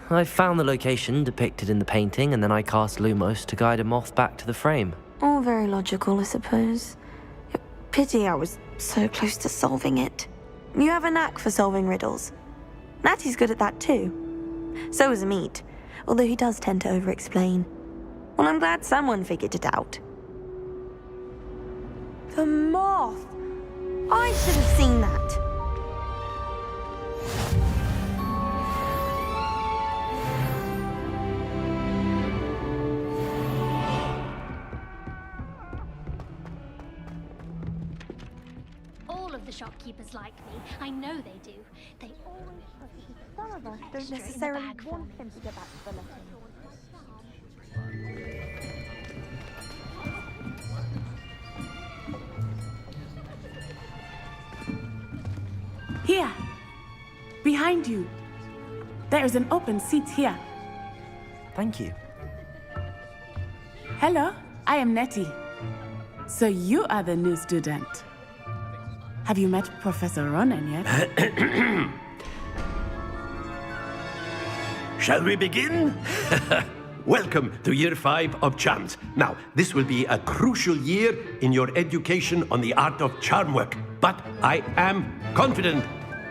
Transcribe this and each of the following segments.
I found the location depicted in the painting, and then I cast Lumos to guide a moth back to the frame. All very logical, I suppose. Pity I was so close to solving it. You have a knack for solving riddles. Natty's good at that too. So is Amit, although he does tend to over-explain. Well, I'm glad someone figured it out. The moth! I should have seen that. All of the shopkeepers like me. I know they do. They always put Some of us extra don't in the necessarily bag for want me. him to get back to the letting. Here! Behind you! There is an open seat here. Thank you. Hello, I am Nettie. So you are the new student. Have you met Professor Ronan yet? Shall we begin? Welcome to Year 5 of Charms. Now, this will be a crucial year in your education on the art of charm work. But I am confident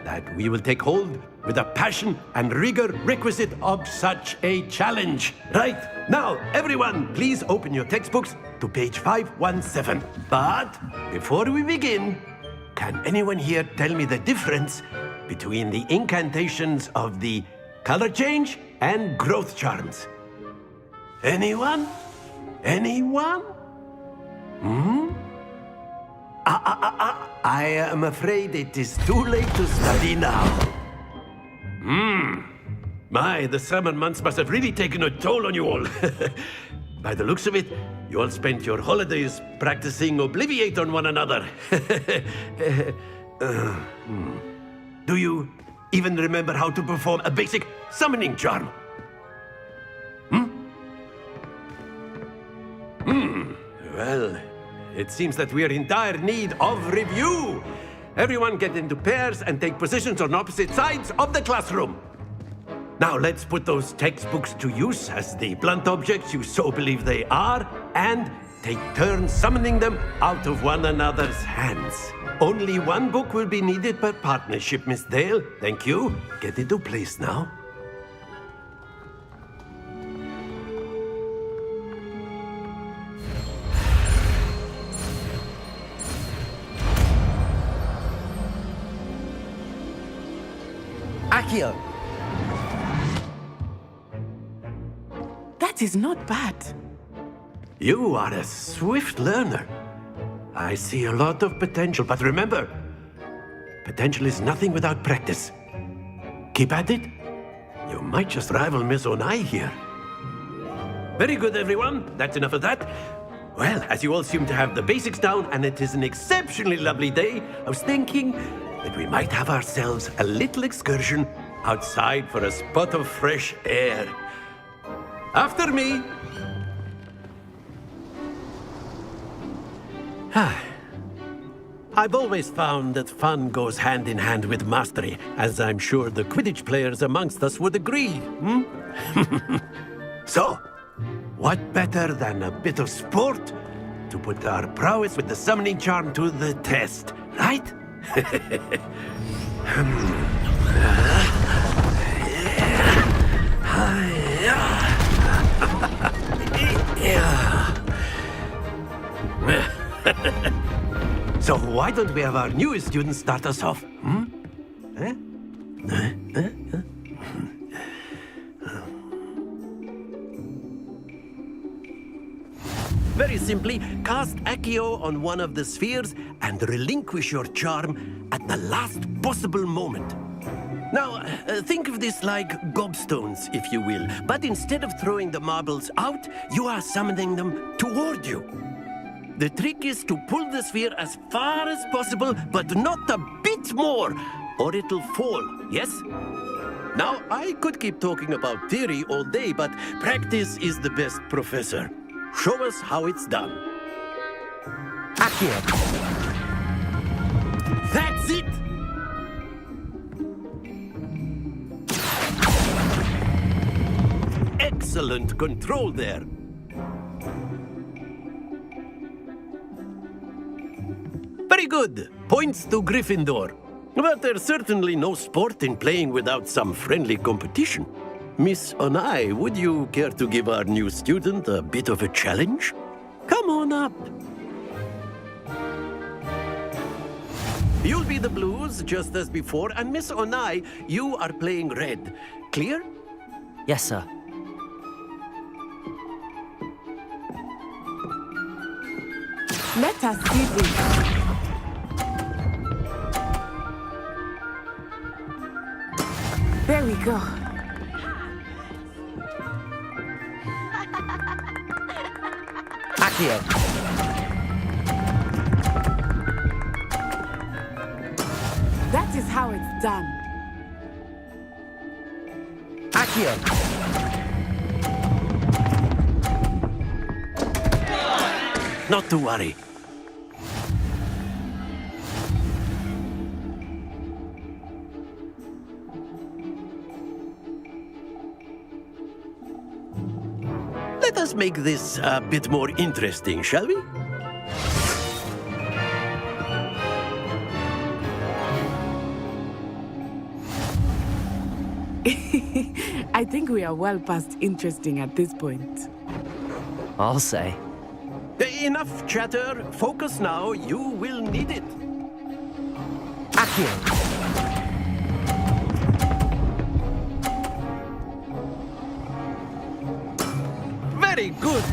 that we will take hold with the passion and rigor requisite of such a challenge. Right, now, everyone, please open your textbooks to page 517. But before we begin, can anyone here tell me the difference between the incantations of the color change and growth charms? Anyone? Anyone? I am afraid it is too late to study now. My, the summer months must have really taken a toll on you all. By the looks of it, you all spent your holidays practicing Obliviate on one another. Do you even remember how to perform a basic summoning charm? Well, it seems that we are in dire need of review. Everyone get into pairs and take positions on opposite sides of the classroom. Now let's put those textbooks to use as the blunt objects you so believe they are, and take turns summoning them out of one another's hands. Only one book will be needed per partnership, Miss Dale. Thank you. Get into place now. Accio! That is not bad. You are a swift learner. I see a lot of potential, but remember, potential is nothing without practice. Keep at it. You might just rival Miss Onai here. Very good, everyone. That's enough of that. Well, as you all seem to have the basics down, and it is an exceptionally lovely day, I was thinking that we might have ourselves a little excursion outside for a spot of fresh air. After me. I've always found that fun goes hand in hand with mastery, as I'm sure the Quidditch players amongst us would agree. So, what better than a bit of sport to put our prowess with the summoning charm to the test, right? So why don't we have our newest student start us off? Very simply, cast Accio on one of the spheres and relinquish your charm at the last possible moment. Now, think of this like gobstones, if you will, but instead of throwing the marbles out, you are summoning them toward you. The trick is to pull the sphere as far as possible, but not a bit more, or it'll fall, yes? Now, I could keep talking about theory all day, but practice is the best professor. Show us how it's done. Accio! That's it! excellent control there. Very good. Points to Gryffindor. But there's certainly no sport in playing without some friendly competition. Miss Onai, would you care to give our new student a bit of a challenge? Come on up. You'll be the blues, just as before, and Miss Onai, you are playing red. Clear? Yes, sir. Let us see this. There we go. Accio. That is how it's done. Accio. Not to worry. Let us make this a bit more interesting, shall we? I think we are well past interesting at this point. I'll say. Enough chatter. Focus now. You will need it. Accio. Very good.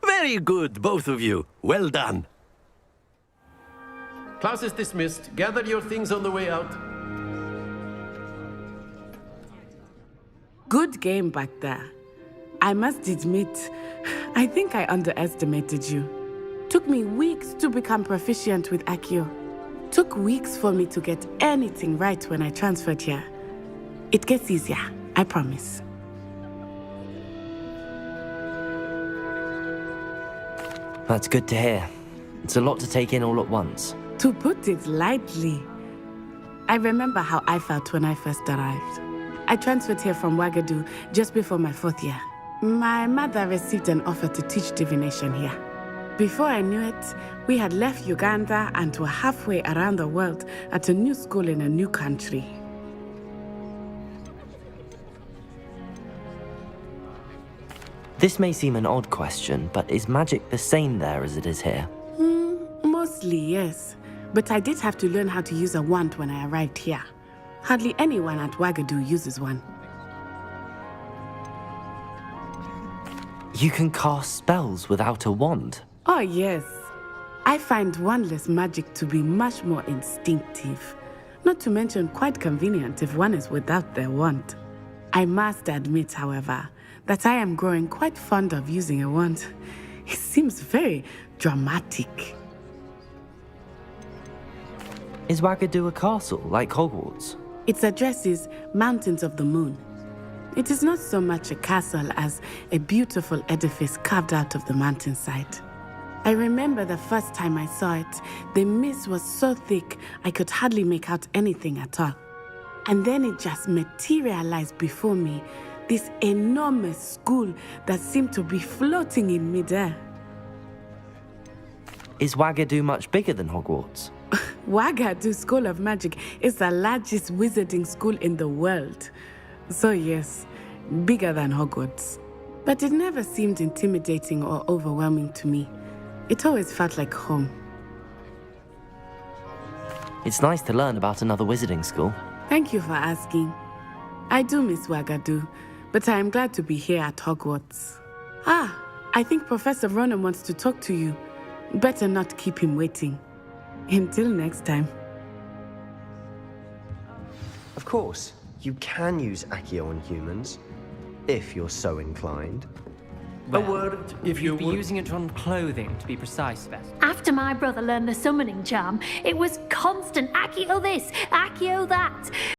Very good, both of you. Well done. Class is dismissed. Gather your things on the way out. Good game back there. I must admit, I think I underestimated you. Took me weeks to become proficient with Accio. Took weeks for me to get anything right when I transferred here. It gets easier, I promise. That's good to hear. It's a lot to take in all at once. To put it lightly, I remember how I felt when I first arrived. I transferred here from Wagadu just before my 4th year. My mother received an offer to teach divination here. Before I knew it, we had left Uganda and were halfway around the world at a new school in a new country. This may seem an odd question, but is magic the same there as it is here? Mostly, yes. But I did have to learn how to use a wand when I arrived here. Hardly anyone at Wagadu uses one. You can cast spells without a wand. Oh, yes. I find wandless magic to be much more instinctive. Not to mention quite convenient if one is without their wand. I must admit, however, that I am growing quite fond of using a wand. It seems very dramatic. Is Wagadu a castle, like Hogwarts? Its address is Mountains of the Moon. It is not so much a castle as a beautiful edifice carved out of the mountainside. I remember the first time I saw it, the mist was so thick I could hardly make out anything at all. And then it just materialized before me, this enormous school that seemed to be floating in midair. Is Wagadu much bigger than Hogwarts? Wagadu School of Magic is the largest wizarding school in the world. So yes, bigger than Hogwarts. But it never seemed intimidating or overwhelming to me. It always felt like home. It's nice to learn about another wizarding school. Thank you for asking. I do miss Wagadu, but I am glad to be here at Hogwarts. I think Professor Ronan wants to talk to you. Better not keep him waiting. Until next time. Of course, you can use Accio on humans, if you're so inclined. A word, if you You'd be would. using it on clothing, to be precise, Beth. After my brother learned the summoning charm, it was constant Accio this, Accio that.